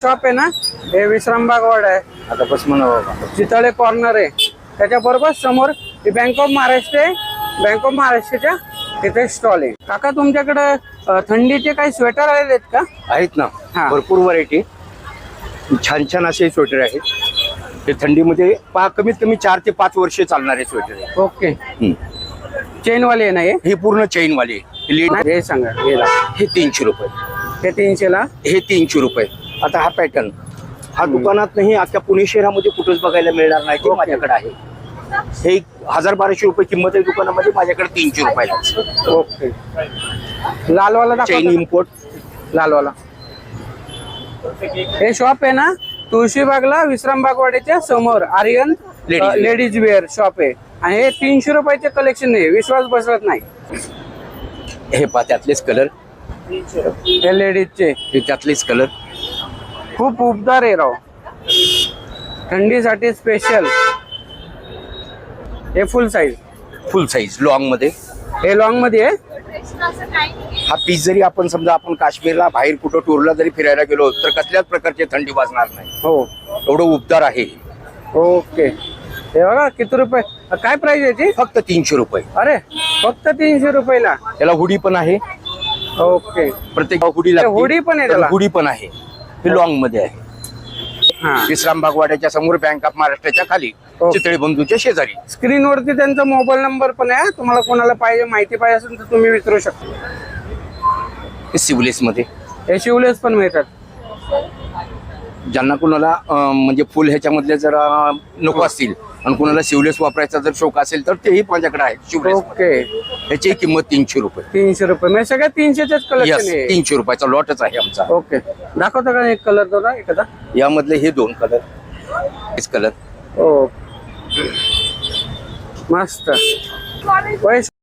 Shop आहे ना, हे विश्रामबाग वाड आहे. आता बस म्हणा चितळे कॉर्नर आहे. त्याच्या बरोबर समोर बँक ऑफ महाराष्ट्र आहे. बँक ऑफ महाराष्ट्राच्या तिथे स्टॉल आहे. काका तुमच्याकडे थंडीचे काही स्वेटर आलेले आहेत का? आहेत ना, हा. भरपूर व्हरायटी, छान छान असे स्वेटर आहेत. ते थंडीमध्ये कमीत कमी 4 ते 5 वर्षे चालणारे स्वेटर आहे. ओके. चेन वाले आहे ना हे? हे पूर्ण चेन वाले. हे सांगा. हे 300 रुपये, हे 300 ला. हे 300 रुपये. आता हा पॅटर्न हा दुकानात नाही, अख्ख्या पुणे शहरामध्ये कुठेच बघायला मिळणार नाही. ते माझ्याकडे आहे. हे 1000-1200 रुपये किंमत आहे दुकानामध्ये, माझ्याकडे 300 रुपयाला. ओके. लालवाला दाखवा. चैन इम्पोर्ट लालवाला. हे शॉप आहे ना, तुळशीबागला विश्रामबागवाडीच्या समोर आर्यन लेडीज वेअर शॉप आहे. आणि हे 300 रुपयाचे कलेक्शन आहे. विश्वास बसत नाही. हे पा त्यातलेच कलर, हे लेडीजचे हे त्यातलेच कलर. खूप उबदार आहे राव, थंडीसाठी स्पेशल. हे फुल साईज लॉंग मध्ये. हे लॉंग मध्ये आहे. हा पीस जरी आपण समजा आपण काश्मीरला बाहेर कुठं टूरला जरी फिरायला गेलो तर कसल्याच प्रकारची थंडी वाजणार नाही. हो, एवढं उबदार आहे. ओके. हे बघा किती रुपये, काय प्राइस याची? फक्त 300 रुपये. अरे फक्त 300 रुपयाला. त्याला हुडी पण आहे. ओके. प्रत्येक हुडीला हुडी पण आहे त्याला? हुडी पण आहे. हे लॉंग मध्ये आहे. हा. विश्रामबाग वाड्याच्या समोर बँक ऑफ महाराष्ट्राच्या खाली चितळे बंधूच्या शेजारी. स्क्रीन वरती त्यांचा मोबाईल नंबर पण आहे. तुम्हाला कोणाला पाहिजे माहिती पाहिजे असेल तर तुम्ही विचारू शकता. सिवलेस मध्ये हे शिवलेस पण मिळतात. ज्यांना कुणाला म्हणजे फुल ह्याच्यामधले जर नको असतील आणि कुणाला शिवलेस वापरायचा जर शौक असेल तर तेही माझ्याकडे आहे. Sleeveless okay. ह्याची किंमत 300 रुपये. 300 रुपये म्हणजे सगळ्या 300च कलेक्शन आहे. 300 रुपयाचा लॉटच आहे आमचा. ओके. दाखवता का एक कलर दोन एखादा? यामधले हे 2 कलर, हेच कलर. ओ मस्त.